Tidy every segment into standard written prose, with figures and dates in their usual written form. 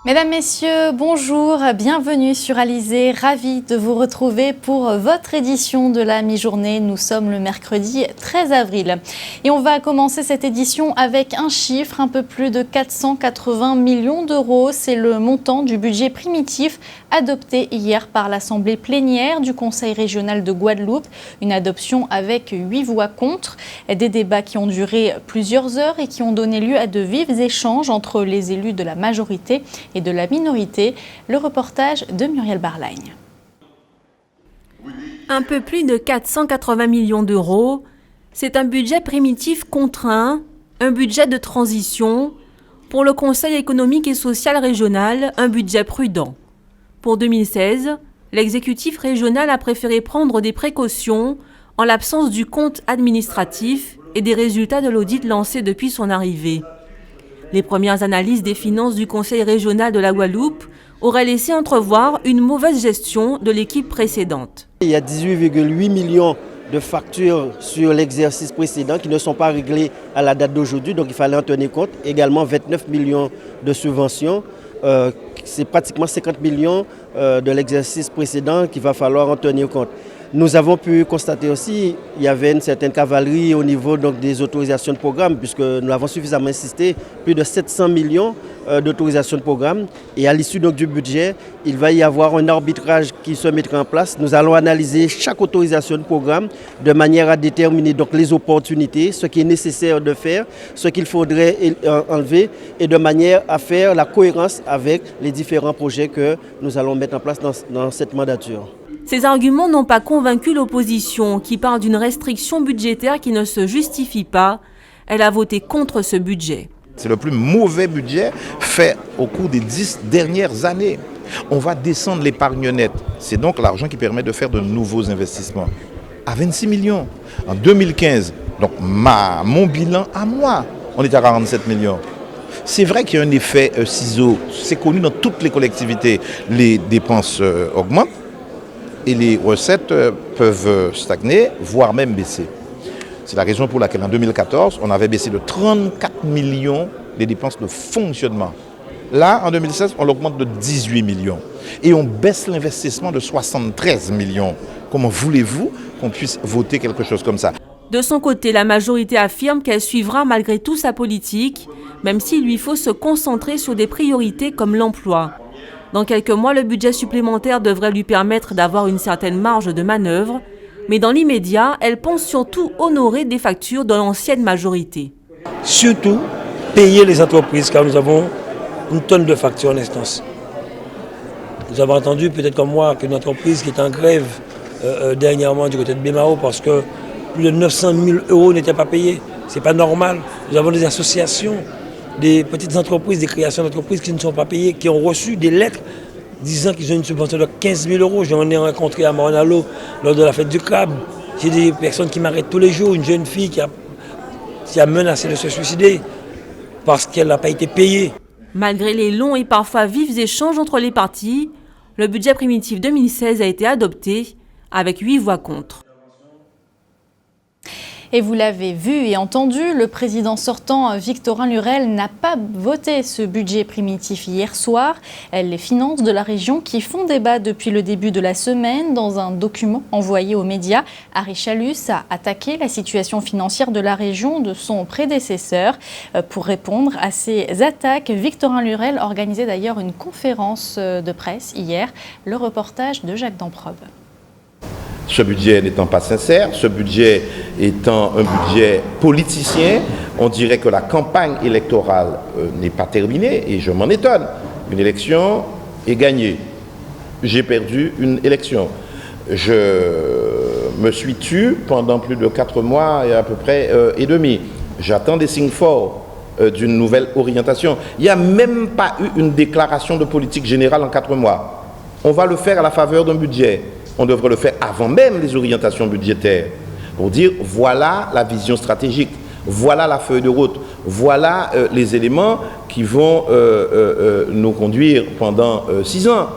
Mesdames, Messieurs, bonjour, bienvenue sur Alizé, ravi de vous retrouver pour votre édition de la mi-journée. Nous sommes le mercredi 13 avril et on va commencer cette édition avec un chiffre, un peu plus de 480 millions d'euros. C'est le montant du budget primitif adopté hier par l'Assemblée plénière du Conseil régional de Guadeloupe. Une adoption avec 8 voix contre, des débats qui ont duré plusieurs heures et qui ont donné lieu à de vifs échanges entre les élus de la majorité et de la minorité. Le reportage de Muriel Barlagne. Un peu plus de 480 millions d'euros, c'est un budget primitif contraint, un budget de transition. Pour le Conseil économique et social régional, un budget prudent. Pour 2016, l'exécutif régional a préféré prendre des précautions en l'absence du compte administratif et des résultats de l'audit lancé depuis son arrivée. Les premières analyses des finances du Conseil régional de la Guadeloupe auraient laissé entrevoir une mauvaise gestion de l'équipe précédente. Il y a 18,8 millions de factures sur l'exercice précédent qui ne sont pas réglées à la date d'aujourd'hui, donc il fallait en tenir compte. Également 29 millions de subventions, c'est pratiquement 50 millions de l'exercice précédent qu'il va falloir en tenir compte. Nous avons pu constater aussi qu'il y avait une certaine cavalerie au niveau donc, des autorisations de programme, puisque nous avons suffisamment insisté, plus de 700 millions d'autorisations de programme. Et à l'issue du budget, il va y avoir un arbitrage qui se mettra en place. Nous allons analyser chaque autorisation de programme de manière à déterminer donc, les opportunités, ce qui est nécessaire de faire, ce qu'il faudrait enlever, et de manière à faire la cohérence avec les différents projets que nous allons mettre en place dans cette mandature. Ces arguments n'ont pas convaincu l'opposition, qui parle d'une restriction budgétaire qui ne se justifie pas. Elle a voté contre ce budget. C'est le plus mauvais budget fait au cours des 10 dernières années. On va descendre l'épargne nette. C'est donc l'argent qui permet de faire de nouveaux investissements. À 26 millions. En 2015, donc mon bilan à moi, on est à 47 millions. C'est vrai qu'il y a un effet ciseau. C'est connu dans toutes les collectivités. Les dépenses augmentent. Et les recettes peuvent stagner, voire même baisser. C'est la raison pour laquelle en 2014, on avait baissé de 34 millions les dépenses de fonctionnement. Là, en 2016, on l'augmente de 18 millions. Et on baisse l'investissement de 73 millions. Comment voulez-vous qu'on puisse voter quelque chose comme ça ? De son côté, la majorité affirme qu'elle suivra malgré tout sa politique, même s'il lui faut se concentrer sur des priorités comme l'emploi. Dans quelques mois, le budget supplémentaire devrait lui permettre d'avoir une certaine marge de manœuvre, mais dans l'immédiat, elle pense surtout honorer des factures de l'ancienne majorité. Surtout, payer les entreprises, car nous avons une tonne de factures en instance. Nous avons entendu, peut-être comme moi, qu'une entreprise qui est en grève dernièrement du côté de Bémao, parce que plus de 900 000 € n'étaient pas payés. Ce n'est pas normal. Nous avons des associations, des petites entreprises, des créations d'entreprises qui ne sont pas payées, qui ont reçu des lettres disant qu'ils ont une subvention de 15 000 €. J'en ai rencontré à Moronalo lors de la fête du crabe. J'ai des personnes qui m'arrêtent tous les jours, une jeune fille qui a menacé de se suicider parce qu'elle n'a pas été payée. Malgré les longs et parfois vifs échanges entre les partis, le budget primitif 2016 a été adopté avec 8 voix contre. Et vous l'avez vu et entendu, le président sortant Victorin Lurel n'a pas voté ce budget primitif hier soir. Les finances de la région qui font débat depuis le début de la semaine. Dans un document envoyé aux médias, Harry Chalus a attaqué la situation financière de la région de son prédécesseur. Pour répondre à ces attaques, Victorin Lurel organisait d'ailleurs une conférence de presse hier. Le reportage de Jacques Damprobe. Ce budget n'étant pas sincère, ce budget étant un budget politicien, on dirait que la campagne électorale n'est pas terminée et je m'en étonne. Une élection est gagnée. J'ai perdu une élection. Je me suis tu pendant plus de 4 mois et à peu près et demi. J'attends des signes forts d'une nouvelle orientation. Il n'y a même pas eu une déclaration de politique générale en 4 mois. On va le faire à la faveur d'un budget. On devrait le faire avant même les orientations budgétaires pour dire voilà la vision stratégique, voilà la feuille de route, voilà les éléments qui vont nous conduire pendant 6 ans.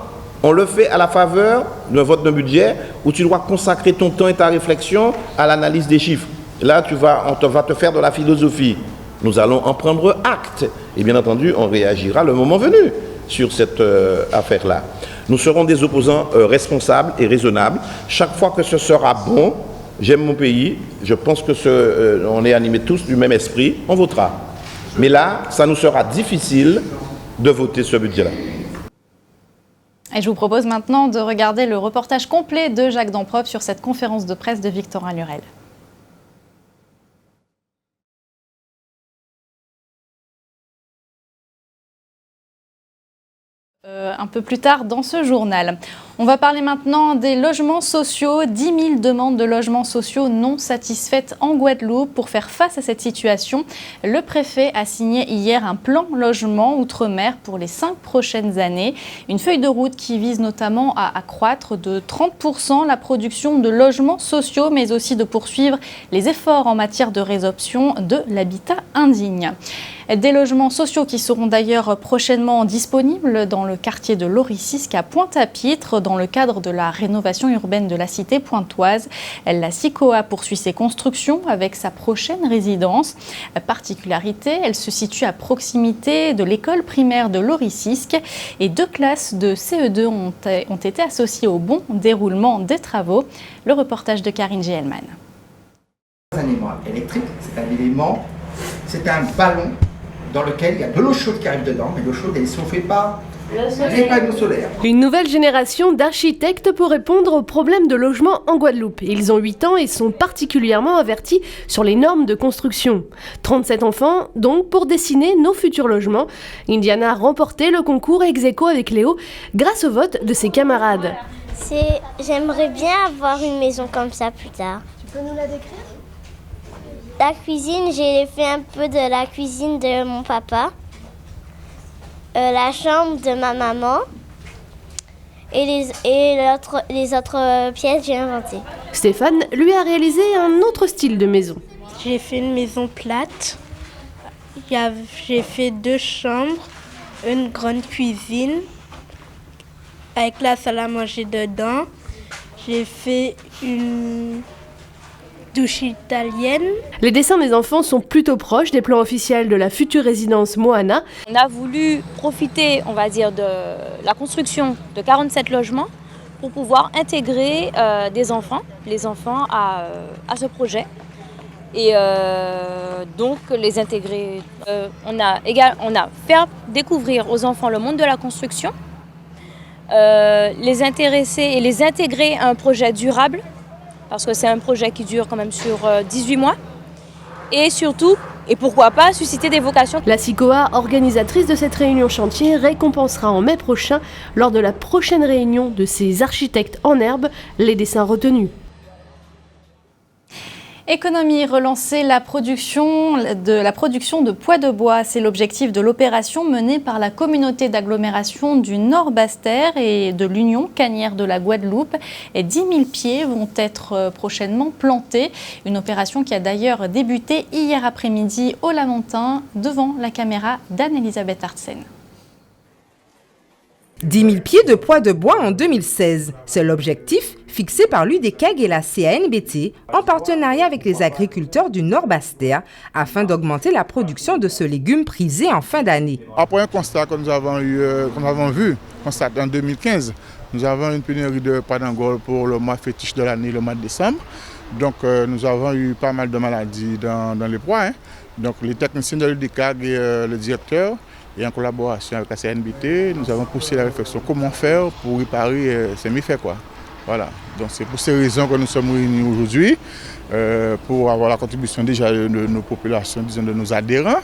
On le fait à la faveur d'un vote d'un budget où tu dois consacrer ton temps et ta réflexion à l'analyse des chiffres. Là, on va te faire de la philosophie. Nous allons en prendre acte et bien entendu, on réagira le moment venu. sur cette affaire-là. Nous serons des opposants responsables et raisonnables. Chaque fois que ce sera bon, j'aime mon pays, je pense que on est animés tous du même esprit, on votera. Mais là, ça nous sera difficile de voter ce budget-là. Et je vous propose maintenant de regarder le reportage complet de Jacques Damprop sur cette conférence de presse de Victorin Lurel. Un peu plus tard dans ce journal. On va parler maintenant des logements sociaux. 10 000 demandes de logements sociaux non satisfaites en Guadeloupe. Pour faire face à cette situation, le préfet a signé hier un plan logement outre-mer pour les 5 prochaines années. Une feuille de route qui vise notamment à accroître de 30% la production de logements sociaux, mais aussi de poursuivre les efforts en matière de résorption de l'habitat indigne. Des logements sociaux qui seront d'ailleurs prochainement disponibles dans le quartier de l'Oricisque à Pointe-à-Pitre dans le cadre de la rénovation urbaine de la cité pointoise. La SICOA poursuit ses constructions avec sa prochaine résidence. Particularité, elle se situe à proximité de l'école primaire de l'Oricisque et 2 classes de CE2 ont été associées au bon déroulement des travaux. Le reportage de Karine Gielman. Un élément électrique, c'est un ballon dans lequel il y a de l'eau chaude qui arrive dedans, mais l'eau chaude elle est chauffée par les panneaux solaires. Une nouvelle génération d'architectes pour répondre aux problèmes de logement en Guadeloupe. Ils ont 8 ans et sont particulièrement avertis sur les normes de construction. 37 enfants donc pour dessiner nos futurs logements. Indiana a remporté le concours ex-aequo avec Léo grâce au vote de ses camarades. J'aimerais bien avoir une maison comme ça plus tard. Tu peux nous la décrire ? La cuisine, j'ai fait un peu de la cuisine de mon papa. La chambre de ma maman. Et les autres pièces, j'ai inventé. Stéphane, lui, a réalisé un autre style de maison. J'ai fait une maison plate. J'ai fait 2 chambres, une grande cuisine avec la salle à manger dedans. J'ai fait une douche italienne. Les dessins des enfants sont plutôt proches des plans officiels de la future résidence Moana. On a voulu profiter, on va dire, de la construction de 47 logements pour pouvoir intégrer les enfants à ce projet. Et donc les intégrer. On a fait découvrir aux enfants le monde de la construction, les intéresser et les intégrer à un projet durable, parce que c'est un projet qui dure quand même sur 18 mois. Et surtout, et pourquoi pas, susciter des vocations. La SICOA, organisatrice de cette réunion chantier, récompensera en mai prochain, lors de la prochaine réunion de ses architectes en herbe, les dessins retenus. Économie, relancer la production de poids de bois. C'est l'objectif de l'opération menée par la communauté d'agglomération du Nord Basse-Terre et de l'Union Canière de la Guadeloupe. Et 10 000 pieds vont être prochainement plantés. Une opération qui a d'ailleurs débuté hier après-midi au Lamentin devant la caméra d'Anne-Elisabeth Artsen. 10 000 pieds de poids de bois en 2016. C'est l'objectif fixé par l'UDECAG et la CANBT en partenariat avec les agriculteurs du Nord Basse-Terre afin d'augmenter la production de ce légume prisé en fin d'année. Après un constat que nous avons vu en 2015, nous avons une pénurie de poids d'Angole pour le mois fétiche de l'année, le mois de décembre. Donc nous avons eu pas mal de maladies dans les pois. Donc les techniciens de l'UDECAG et le directeur, et en collaboration avec la CNBT, nous avons poussé la réflexion comment faire pour réparer ces méfaits. Voilà. Donc c'est pour ces raisons que nous sommes réunis aujourd'hui, pour avoir la contribution déjà de nos populations, disons de nos adhérents,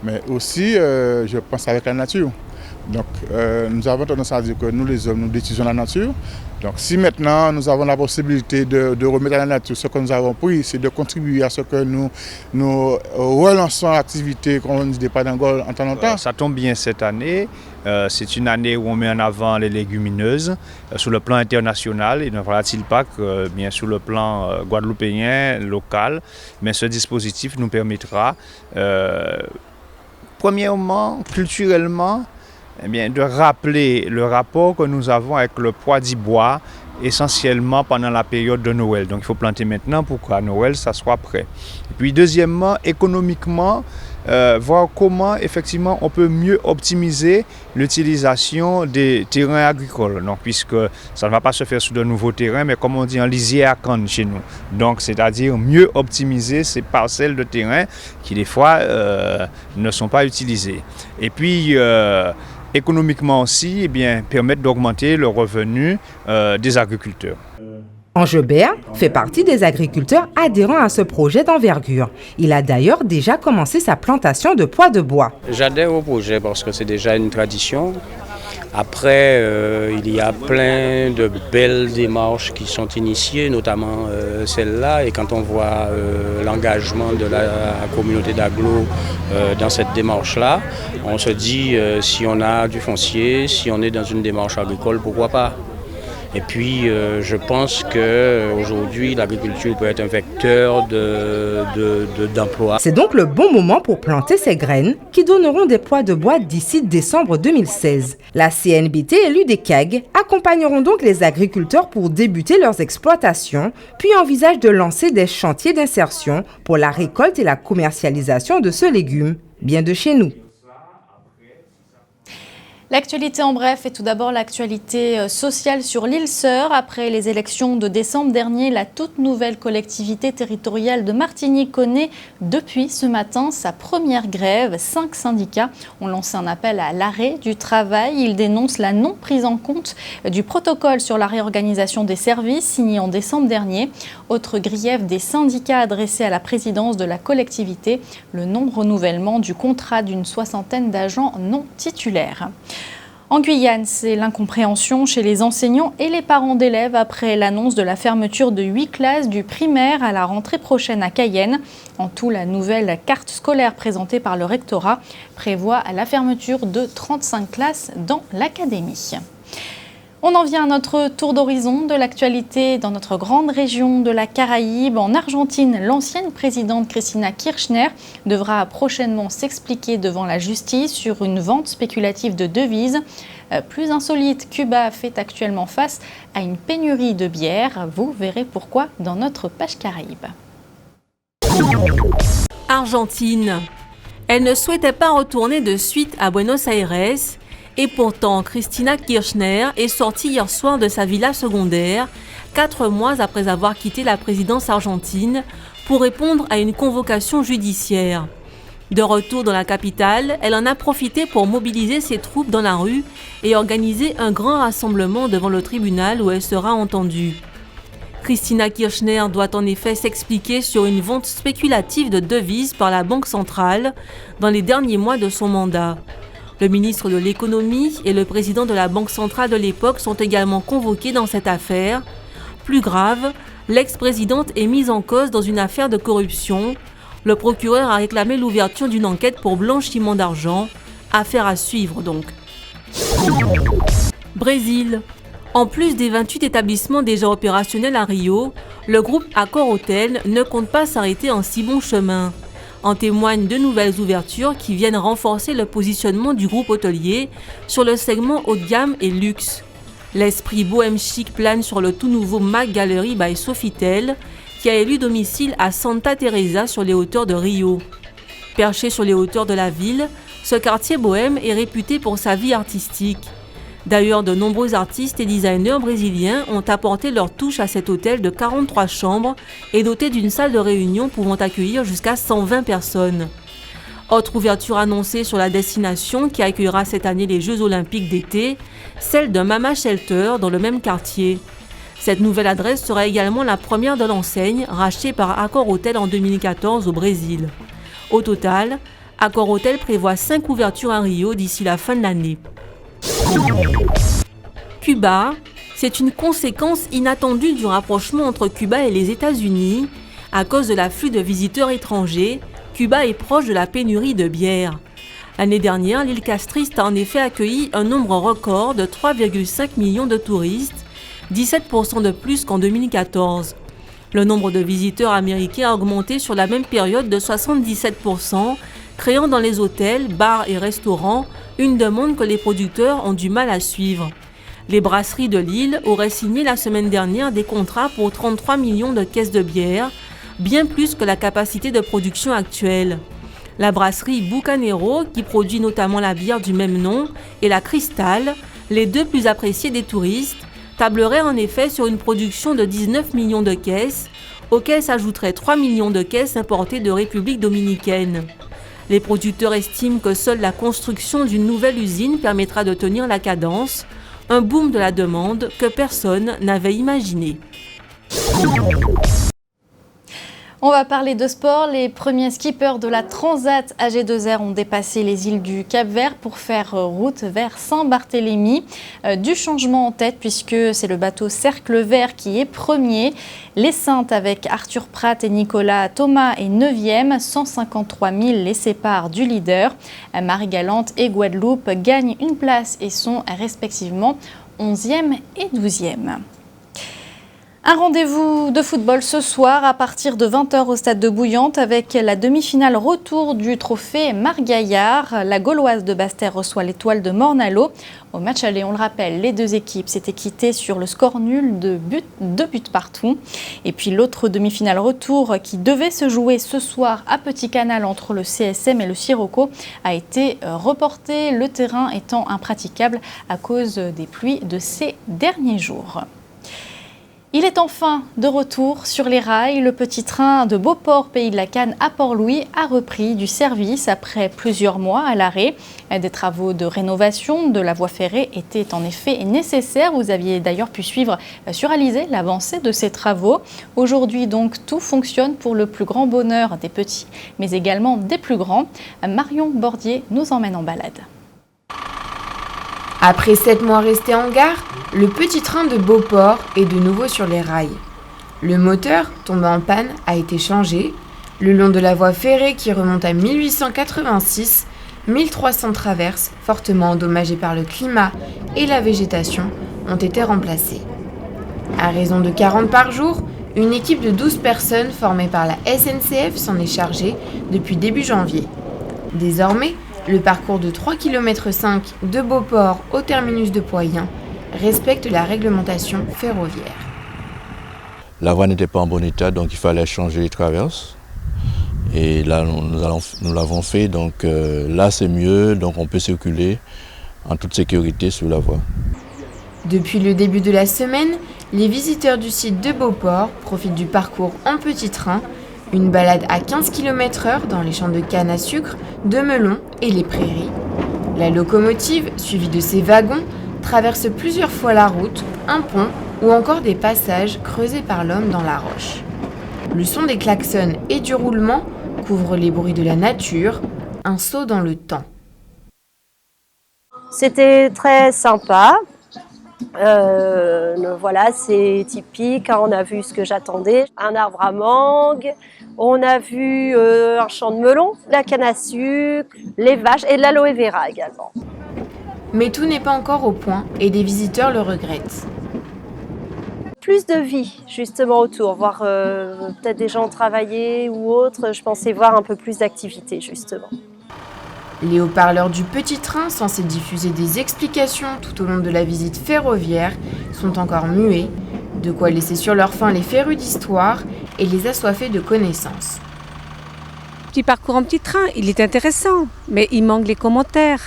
mais aussi, je pense, avec la nature. Donc nous avons tendance à dire que nous les hommes, nous détruisons la nature. Donc si maintenant nous avons la possibilité de remettre à la nature ce que nous avons pris, c'est de contribuer à ce que nous relançons l'activité qu'on dit des pas d'Angole en temps longtemps. Ça tombe bien cette année. C'est une année où on met en avant les légumineuses sur le plan international. Il ne faudra-t-il pas que, bien sur le plan guadeloupéen, local, mais ce dispositif nous permettra, premièrement, culturellement, de rappeler le rapport que nous avons avec le poids du bois, essentiellement pendant la période de Noël. Donc il faut planter maintenant pour qu'à Noël, ça soit prêt. Et puis deuxièmement, économiquement, voir comment effectivement on peut mieux optimiser l'utilisation des terrains agricoles. Donc, puisque ça ne va pas se faire sur de nouveaux terrains, mais comme on dit en lisière à canne chez nous. Donc, c'est-à-dire mieux optimiser ces parcelles de terrain qui des fois ne sont pas utilisées. Et puis, économiquement aussi, permettre d'augmenter le revenu des agriculteurs. Angebert fait partie des agriculteurs adhérents à ce projet d'envergure. Il a d'ailleurs déjà commencé sa plantation de pois de bois. J'adhère au projet parce que c'est déjà une tradition. Après, il y a plein de belles démarches qui sont initiées, notamment celle-là. Et quand on voit l'engagement de la communauté d'agglo dans cette démarche-là, on se dit si on a du foncier, si on est dans une démarche agricole, pourquoi pas ? Et puis, je pense qu'aujourd'hui, l'agriculture peut être un vecteur d'emploi. C'est donc le bon moment pour planter ces graines qui donneront des pois de bois d'ici décembre 2016. La CNBT et l'UDECAG accompagneront donc les agriculteurs pour débuter leurs exploitations, puis envisagent de lancer des chantiers d'insertion pour la récolte et la commercialisation de ce légume, bien de chez nous. L'actualité en bref est tout d'abord l'actualité sociale sur l'île Sœur. Après les élections de décembre dernier, la toute nouvelle collectivité territoriale de Martinique connaît depuis ce matin sa première grève. 5 syndicats ont lancé un appel à l'arrêt du travail. Ils dénoncent la non prise en compte du protocole sur la réorganisation des services signé en décembre dernier. Autre grief des syndicats adressés à la présidence de la collectivité, le non-renouvellement du contrat d'une 60aine d'agents non titulaires. En Guyane, c'est l'incompréhension chez les enseignants et les parents d'élèves après l'annonce de la fermeture de 8 classes du primaire à la rentrée prochaine à Cayenne. En tout, la nouvelle carte scolaire présentée par le rectorat prévoit la fermeture de 35 classes dans l'académie. On en vient à notre tour d'horizon de l'actualité dans notre grande région de la Caraïbe. En Argentine, l'ancienne présidente Cristina Kirchner devra prochainement s'expliquer devant la justice sur une vente spéculative de devises. Plus insolite, Cuba fait actuellement face à une pénurie de bière. Vous verrez pourquoi dans notre page Caraïbe. Argentine. Elle ne souhaitait pas retourner de suite à Buenos Aires. Et pourtant, Cristina Kirchner est sortie hier soir de sa villa secondaire, 4 mois après avoir quitté la présidence argentine, pour répondre à une convocation judiciaire. De retour dans la capitale, elle en a profité pour mobiliser ses troupes dans la rue et organiser un grand rassemblement devant le tribunal où elle sera entendue. Cristina Kirchner doit en effet s'expliquer sur une vente spéculative de devises par la Banque centrale dans les derniers mois de son mandat. Le ministre de l'économie et le président de la Banque centrale de l'époque sont également convoqués dans cette affaire. Plus grave, l'ex-présidente est mise en cause dans une affaire de corruption. Le procureur a réclamé l'ouverture d'une enquête pour blanchiment d'argent. Affaire à suivre donc. Brésil. En plus des 28 établissements déjà opérationnels à Rio, le groupe Accor Hôtel ne compte pas s'arrêter en si bon chemin. En témoignent de nouvelles ouvertures qui viennent renforcer le positionnement du groupe hôtelier sur le segment haut de gamme et luxe. L'esprit bohème chic plane sur le tout nouveau Mac Gallery by Sofitel, qui a élu domicile à Santa Teresa sur les hauteurs de Rio. Perché sur les hauteurs de la ville, ce quartier bohème est réputé pour sa vie artistique. D'ailleurs, de nombreux artistes et designers brésiliens ont apporté leur touche à cet hôtel de 43 chambres et doté d'une salle de réunion pouvant accueillir jusqu'à 120 personnes. Autre ouverture annoncée sur la destination qui accueillera cette année les Jeux Olympiques d'été, celle d'un Mama Shelter dans le même quartier. Cette nouvelle adresse sera également la première de l'enseigne, rachetée par Accor Hôtel en 2014 au Brésil. Au total, Accor Hôtel prévoit 5 ouvertures à Rio d'ici la fin de l'année. Cuba, c'est une conséquence inattendue du rapprochement entre Cuba et les États-Unis. À cause de l'afflux de visiteurs étrangers, Cuba est proche de la pénurie de bière. L'année dernière, l'île castriste a en effet accueilli un nombre record de 3,5 millions de touristes, 17% de plus qu'en 2014. Le nombre de visiteurs américains a augmenté sur la même période de 77%, créant dans les hôtels, bars et restaurants une demande que les producteurs ont du mal à suivre. Les brasseries de l'île auraient signé la semaine dernière des contrats pour 33 millions de caisses de bière, bien plus que la capacité de production actuelle. La brasserie Bucanero, qui produit notamment la bière du même nom, et la Cristal, les deux plus appréciées des touristes, tablerait en effet sur une production de 19 millions de caisses, auxquelles s'ajouteraient 3 millions de caisses importées de République dominicaine. Les producteurs estiment que seule la construction d'une nouvelle usine permettra de tenir la cadence, un boom de la demande que personne n'avait imaginé. On va parler de sport. Les premiers skippers de la Transat AG2R ont dépassé les îles du Cap-Vert pour faire route vers Saint-Barthélemy. Du changement en tête puisque c'est le bateau Cercle Vert qui est premier. Les Saintes avec Arthur Prat et Nicolas Thomas est 9e. 153 000 les séparent du leader. Marie-Galante et Guadeloupe gagnent une place et sont respectivement 11e et 12e. Un rendez-vous de football ce soir à partir de 20h au stade de Bouillante avec la demi-finale retour du trophée Margaillard. La Gauloise de Basse-Terre reçoit l'Étoile de Morne-à-l'Eau. Au match aller, on le rappelle, les deux équipes s'étaient quittées sur le score nul de 2 buts partout. Et puis l'autre demi-finale retour qui devait se jouer ce soir à Petit Canal entre le CSM et le Sirocco a été reporté, le terrain étant impraticable à cause des pluies de ces derniers jours. Il est enfin de retour sur les rails. Le petit train de Beauport, Pays de la Canne à Port-Louis a repris du service après plusieurs mois à l'arrêt. Des travaux de rénovation de la voie ferrée étaient en effet nécessaires. Vous aviez d'ailleurs pu suivre sur Alizé l'avancée de ces travaux. Aujourd'hui donc, tout fonctionne pour le plus grand bonheur des petits, mais également des plus grands. Marion Bordier nous emmène en balade. Après 7 mois restés en gare, le petit train de Beauport est de nouveau sur les rails. Le moteur, tombé en panne, a été changé. Le long de la voie ferrée qui remonte à 1886, 1300 traverses, fortement endommagées par le climat et la végétation, ont été remplacées. À raison de 40 par jour, une équipe de 12 personnes formée par la SNCF s'en est chargée depuis début janvier. Désormais, le parcours de 3,5 km de Beauport au terminus de Poyen respecte la réglementation ferroviaire. La voie n'était pas en bon état, donc il fallait changer les traverses. Et là, nous l'avons fait, donc là c'est mieux, donc on peut circuler en toute sécurité sur la voie. Depuis le début de la semaine, les visiteurs du site de Beauport profitent du parcours en petit train, une balade à 15 km/h dans les champs de canne à sucre, de melons et les prairies. La locomotive, suivie de ses wagons, traverse plusieurs fois la route, un pont ou encore des passages creusés par l'homme dans la roche. Le son des klaxons et du roulement couvre les bruits de la nature, un saut dans le temps. C'était très sympa. Voilà, c'est typique. On a vu ce que j'attendais. Un arbre à mangue, on a vu un champ de melons, la canne à sucre, les vaches et de l'aloe vera également. Mais tout n'est pas encore au point et des visiteurs le regrettent. Plus de vie justement autour, voir peut-être des gens travailler ou autre. Je pensais voir un peu plus d'activité justement. Les haut-parleurs du petit train, censés diffuser des explications tout au long de la visite ferroviaire, sont encore muets, de quoi laisser sur leur faim les férus d'histoire et les assoiffés de connaissances. Petit parcours en petit train, il est intéressant, mais il manque les commentaires.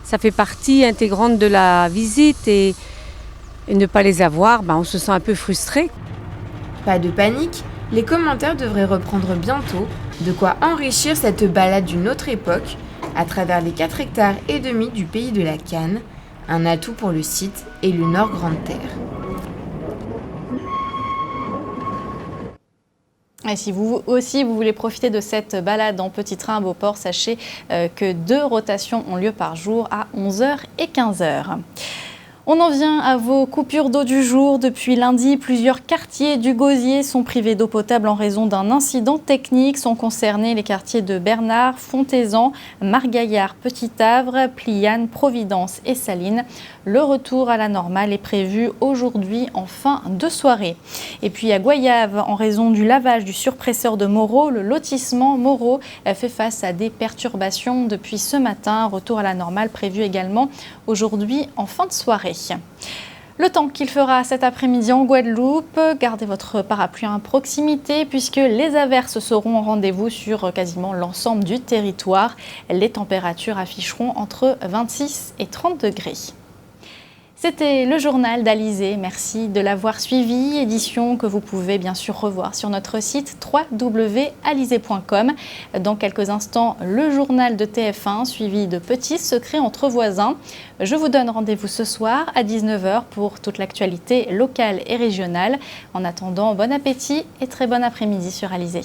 Ça fait partie intégrante de la visite et ne pas les avoir, on se sent un peu frustré. Pas de panique, les commentaires devraient reprendre bientôt, de quoi enrichir cette balade d'une autre époque, à travers les 4,5 hectares du pays de la Canne, un atout pour le site et le Nord Grande Terre. Et si vous aussi vous voulez profiter de cette balade en petit train à Beauport, sachez que 2 rotations ont lieu par jour à 11h et 15h. On en vient à vos coupures d'eau du jour. Depuis lundi, plusieurs quartiers du Gosier sont privés d'eau potable en raison d'un incident technique. Sont concernés les quartiers de Bernard, Fontaisan, Margaillard, Petit-Avre, Pliane, Providence et Saline. Le retour à la normale est prévu aujourd'hui en fin de soirée. Et puis à Goyave, en raison du lavage du surpresseur de Moreau, le lotissement Moreau fait face à des perturbations depuis ce matin. Retour à la normale prévu également aujourd'hui en fin de soirée. Le temps qu'il fera cet après-midi en Guadeloupe, gardez votre parapluie à proximité puisque les averses seront au rendez-vous sur quasiment l'ensemble du territoire. Les températures afficheront entre 26 et 30 degrés. C'était le journal d'Alizé. Merci de l'avoir suivi. Édition que vous pouvez bien sûr revoir sur notre site www.alizé.com. Dans quelques instants, le journal de TF1 suivi de Petits secrets entre voisins. Je vous donne rendez-vous ce soir à 19h pour toute l'actualité locale et régionale. En attendant, bon appétit et très bon après-midi sur Alizé.